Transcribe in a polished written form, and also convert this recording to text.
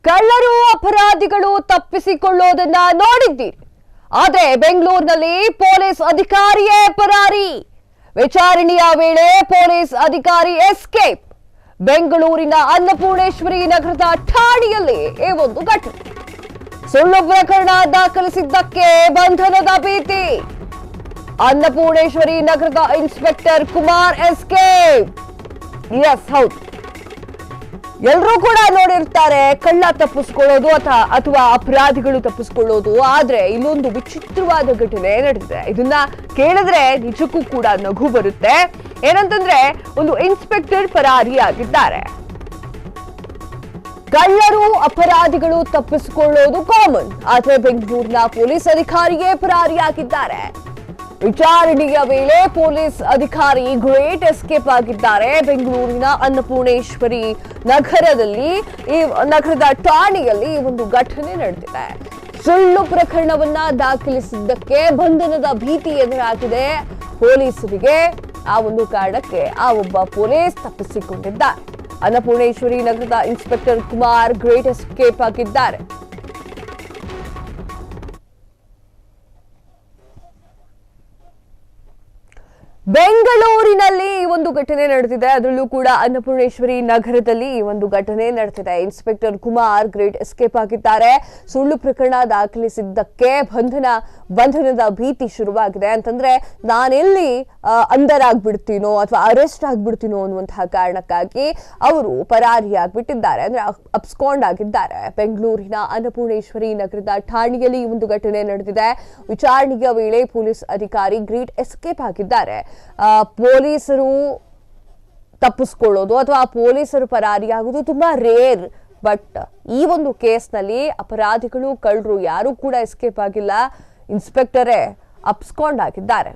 ಕಳ್ಳರು ಅಪರಾಧಿಗಳು ತಪ್ಪಿಸಿಕೊಳ್ಳೋದನ್ನ ನೋಡಿದ್ದೀರಿ. ಆದ್ರೆ ಬೆಂಗಳೂರಿನಲ್ಲಿ ಪೊಲೀಸ್ ಅಧಿಕಾರಿಯೇ ಪರಾರಿ. ವಿಚಾರಣೆಯ ವೇಳೆ ಪೊಲೀಸ್ ಅಧಿಕಾರಿ ಎಸ್ಕೇಪ್. ಬೆಂಗಳೂರಿನ ಅನ್ನಪೂರ್ಣೇಶ್ವರಿ ನಗರದ ಠಾಣೆಯಲ್ಲಿ ಈ ಒಂದು ಘಟನೆ. ಸುಳ್ಳು ಪ್ರಕರಣ ದಾಖಲಿಸಿದ್ದಕ್ಕೆ ಬಂಧನದ ಭೀತಿ. ಅನ್ನಪೂರ್ಣೇಶ್ವರಿ ನಗರದ ಇನ್ಸ್ಪೆಕ್ಟರ್ ಕುಮಾರ್ ಎಸ್ಕೇಪ್. ಎಸ್, ಹೌದು, ಎಲ್ಲರೂ ಕೂಡ ನೋಡಿರ್ತಾರೆ ಕಳ್ಳ ತಪ್ಪಿಸ್ಕೊಳ್ಳೋದು ಅಥವಾ ಅಪರಾಧಿಗಳು ತಪ್ಪಿಸ್ಕೊಳ್ಳೋದು. ಆದ್ರೆ ಇಲ್ಲೊಂದು ವಿಚಿತ್ರವಾದ ಘಟನೆ ನಡೆದಿದೆ. ಇದನ್ನ ಕೇಳಿದ್ರೆ ನಿಜಕ್ಕೂ ಕೂಡ ನಗು ಬರುತ್ತೆ. ಏನಂತಂದ್ರೆ, ಒಂದು ಇನ್ಸ್ಪೆಕ್ಟರ್ ಪರಾರಿಯಾಗಿದ್ದಾರೆ. ಕಳ್ಳರು ಅಪರಾಧಿಗಳು ತಪ್ಪಿಸಿಕೊಳ್ಳೋದು ಕಾಮನ್, ಆದ್ರೆ ಬೆಂಗಳೂರಿನ ಪೊಲೀಸ್ ಅಧಿಕಾರಿಯೇ ಪರಾರಿಯಾಗಿದ್ದಾರೆ. ವಿಚಾರಣೆಯ ವೇಳೆ ಪೊಲೀಸ್ ಅಧಿಕಾರಿ ಗ್ರೇಟ್ ಎಸ್ಕೇಪ್ ಆಗಿದ್ದಾರೆ. ಬೆಂಗಳೂರಿನ ಅನ್ನಪೂರ್ಣೇಶ್ವರಿ ನಗರದ ಠಾಣೆಯಲ್ಲಿ ಒಂದು ಘಟನೆ ನಡೆದಿದೆ. ಸುಳ್ಳು ಪ್ರಕರಣವನ್ನ ದಾಖಲಿಸಿದ್ದಕ್ಕೆ ಬಂಧನದ ಭೀತಿ ಎದುರಾಗಿದೆ ಪೊಲೀಸರಿಗೆ. ಆ ಒಂದು ಕಾರಣಕ್ಕೆ ಆ ಒಬ್ಬ ಪೊಲೀಸ್ ತಪ್ಪಿಸಿಕೊಂಡಿದ್ದಾರೆ. ಅನ್ನಪೂರ್ಣೇಶ್ವರಿ ನಗರದ ಇನ್ಸ್ಪೆಕ್ಟರ್ ಕುಮಾರ್ ಗ್ರೇಟ್ ಎಸ್ಕೇಪ್ ಆಗಿದ್ದಾರೆ. ಬೆಂಗಳೂರಿನಲ್ಲಿ ಈ ಒಂದು ಘಟನೆ ನಡೆದಿದೆ. ಅದರಲ್ಲೂ ಕೂಡ ಅನ್ನಪೂರ್ಣೇಶ್ವರಿ ನಗರದಲ್ಲಿ ಈ ಒಂದು ಘಟನೆ ನಡೆದಿದೆ. ಇನ್ಸ್ಪೆಕ್ಟರ್ ಕುಮಾರ್ ಗ್ರೇಟ್ ಎಸ್ಕೇಪ್ ಆಗಿದ್ದಾರೆ. ಸುಳ್ಳು ಪ್ರಕರಣ ದಾಖಲಿಸಿದ್ದಕ್ಕೆ ಬಂಧನದ ಭೀತಿ ಶುರುವಾಗಿದೆ. ಅಂತಂದ್ರೆ, ನಾನೆಲ್ಲಿ ಅಂಡರ್ ಆಗ್ಬಿಡ್ತೀನೋ ಅಥವಾ ಅರೆಸ್ಟ್ ಆಗ್ಬಿಡ್ತೀನೋ ಅನ್ನುವಂತಹ ಕಾರಣಕ್ಕಾಗಿ ಅವರು ಪರಾರಿಯಾಗ್ಬಿಟ್ಟಿದ್ದಾರೆ, ಅಂದ್ರೆ ಅಬ್ಸ್ಕಾಂಡ್ ಆಗಿದ್ದಾರೆ. ಬೆಂಗಳೂರಿನ ಅನ್ನಪೂರ್ಣೇಶ್ವರಿ ನಗರದ ಠಾಣೆಯಲ್ಲಿ ಈ ಒಂದು ಘಟನೆ ನಡೆದಿದೆ. ವಿಚಾರಣೆಯ ವೇಳೆ ಪೊಲೀಸ್ ಅಧಿಕಾರಿ ಗ್ರೇಟ್ ಎಸ್ಕೇಪ್ ಆಗಿದ್ದಾರೆ. ಪೊಲೀಸರು ತಪ್ಪಿಸ್ಕೊಳ್ಳೋದು ಅಥವಾ ಪೊಲೀಸರು ಪರಾರಿಯಾಗೋದು ತುಂಬಾ ರೇರ್. ಬಟ್ ಈ ಒಂದು ಕೇಸ್ನಲ್ಲಿ ಅಪರಾಧಿಗಳು ಕಳ್ಳರು ಯಾರು ಕೂಡ ಎಸ್ಕೇಪ್ ಆಗಿಲ್ಲ. ಇನ್ಸ್ಪೆಕ್ಟರೇ ಅಬ್ಸ್ಕಾಂಡ್ ಆಗಿದ್ದಾರೆ.